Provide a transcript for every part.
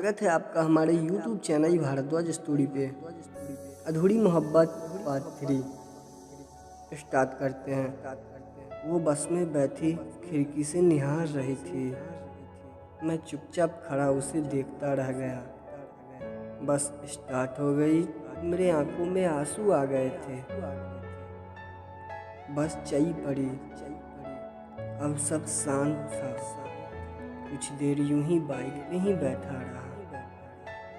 स्वागत है आपका हमारे YouTube चैनल भारद्वाज स्टोरी पे। अधूरी मोहब्बत पार्ट 3 स्टार्ट करते हैं। वो बस में बैठी खिड़की से निहार रही थी। मैं चुपचाप खड़ा उसे देखता रह गया। बस स्टार्ट हो गई, मेरे आंखों में आंसू आ गए थे। बस चल पड़ी, अब सब शांत था। कुछ देर यूं ही बाइक पे ही बैठा रहा।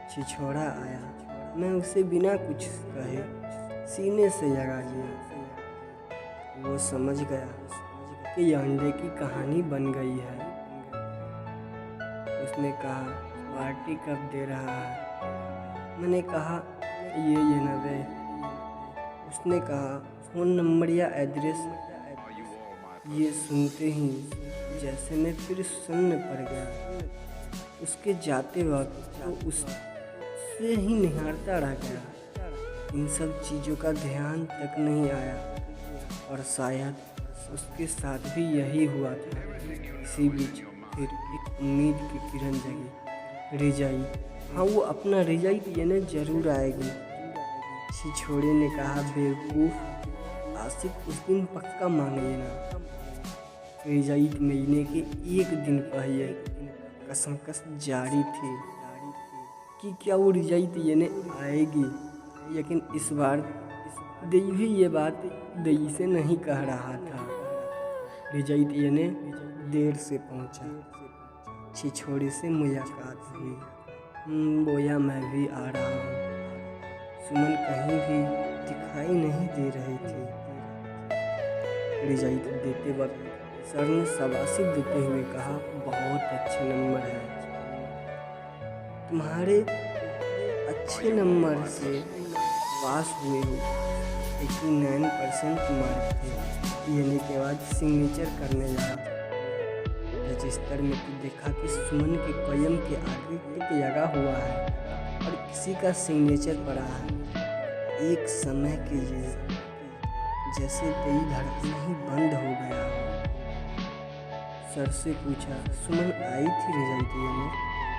छिछोरा आया, मैं उसे बिना कुछ कहे सीने से लगा लिया। वो समझ गया कि अंडे की कहानी बन गई है। उसने कहा, पार्टी कब दे रहा है? मैंने कहा, ये नवे। उसने कहा, फ़ोन नंबर या एड्रेस? ये सुनते ही जैसे मैं फिर सुन्न पड़ गया। उसके जाते वक्त तो उससे ही निहारता रह गया। इन सब चीज़ों का ध्यान तक नहीं आया, और शायद उसके साथ भी यही हुआ था। इसी बीच फिर एक उम्मीद की किरण जगी। रिजाई, हाँ वो अपना रिजाई पीने ज़रूर आएगी। छिछोरे ने कहा, बेवकूफ़, आशिक उस दिन पक्का मांग लेना। रिजाई महीने के एक दिन पहले कसमकस जारी थी कि क्या वो रिजाई देने आएगी, लेकिन इस बार दई भी ये बात दई से नहीं कह रहा था। रिजाई देने देर से पहुंचा। छिछोरे से मुलाकात हुई। बोया, मैं भी आ रहा हूँ। सुमन कहीं भी दिखाई नहीं दे रही थी। रिजाई देते वक्त सर ने शाबाशी देते हुए कहा, बहुत अच्छे नंबर है। तुम्हारे अच्छे नंबर से पास हुए हो। 89% मार्क थे। लेने के बाद सिग्नेचर करने लगा। रजिस्टर में तो देखा कि सुमन के कलम के आगे टिक लगा हुआ है और किसी का सिग्नेचर पड़ा है। एक समय के लिए जैसे कई धड़कन ही बंद हो गया हो। सर से पूछा, सुमन आई थी रिजल्ट लेने?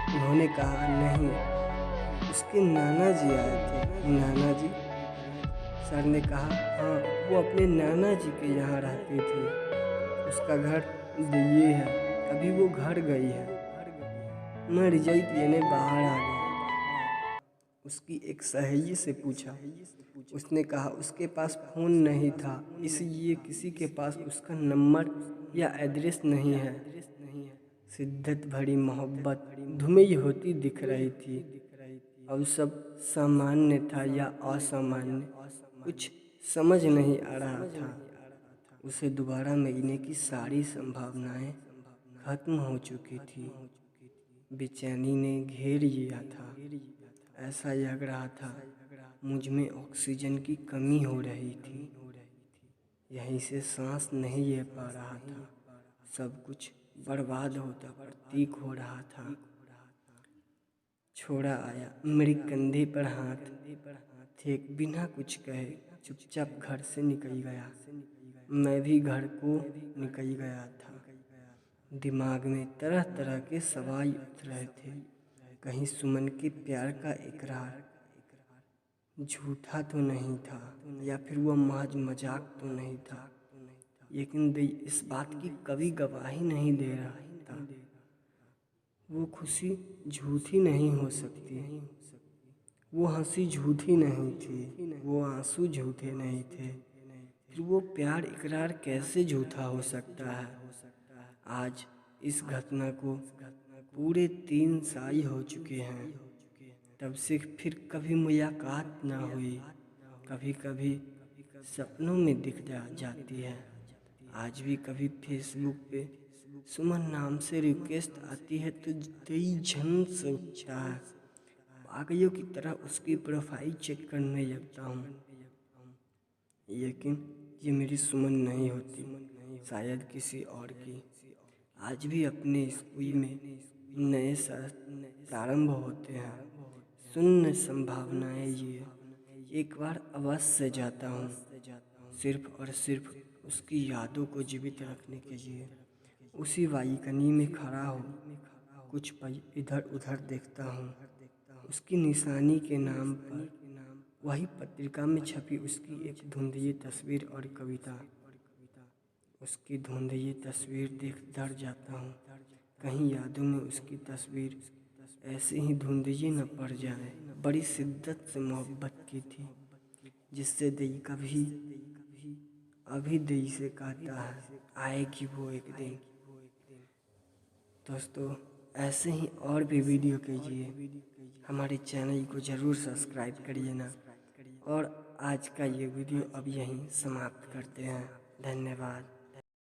उन्होंने कहा, नहीं, उसके नाना जी आए थे। नाना जी? सर ने कहा, हाँ, वो अपने नाना जी के यहाँ रहते थे। उसका घर दिल्ली है, अभी वो घर गई है। मैं रिजल्ट लेने बाहर आ गया। उसकी एक सहेली से पूछा। उसने कहा, उसके पास फ़ोन नहीं था, इसलिए किसी के पास उसका नंबर या एड्रेस नहीं है। शिद्दत भरी मोहब्बत धुमिल होती दिख रही थी। अब सब सामान्य था या असामान्य, कुछ समझ नहीं आ रहा था। उसे दोबारा मिलने की सारी संभावनाएं खत्म हो चुकी थी। बेचैनी ने घेर लिया था। ऐसा लग रहा था मुझ में ऑक्सीजन की कमी हो रही थी। यहीं से सांस नहीं ले पा रहा था। सब कुछ बर्बाद होता प्रतीक हो रहा था। छोरा आया, मेरे कंधे पर हाथ फेंक बिना कुछ कहे चुपचाप घर से निकल गया। मैं भी घर को निकल गया था। दिमाग में तरह तरह के सवाल उठ रहे थे। कहीं सुमन के प्यार का इकरार झूठा तो नहीं था, या फिर वह महज मजाक तो नहीं था। लेकिन दिल इस बात की कभी गवाही नहीं दे रहा था। वो खुशी झूठी नहीं हो सकती, वो हंसी झूठी नहीं थी, वो आंसू झूठे नहीं थे। फिर वो प्यार इकरार कैसे झूठा हो सकता है? आज इस घटना को पूरे 3 साल हो चुके हैं। तब से फिर कभी मुलाकात ना हुई। कभी कभी सपनों में दिख जाती है। आज भी कभी फेसबुक पे सुमन नाम से रिक्वेस्ट आती है तो दिल झन से उठता है। पागलों की तरह उसकी प्रोफाइल चेक करने लगता हूँ, लेकिन ये मेरी सुमन नहीं होती, शायद किसी और की। आज भी अपने स्कूल में नए साल प्रारंभ होते हैं। शून्य संभावनाएं लिए एक बार अवश्य जाता हूँ, सिर्फ और सिर्फ उसकी यादों को जीवित रखने के लिए। उसी बालकनी में खड़ा हो कुछ पल इधर उधर देखता हूँ। उसकी निशानी के नाम पर वही पत्रिका में छपी उसकी एक धुंधली तस्वीर और कविता। उसकी धुंधली तस्वीर देख डर जाता हूँ, कहीं यादों में उसकी तस्वीर ऐसे ही धुंधली न पड़ जाए। बड़ी शिद्दत से मोहब्बत की थी, जिससे दिल कभी अभी दिल से कहता है आएगी वो एक दिन। दोस्तों, ऐसे ही और भी वीडियो के लिए हमारे चैनल को ज़रूर सब्सक्राइब करिए ना। और आज का ये वीडियो अब यहीं समाप्त करते हैं। धन्यवाद।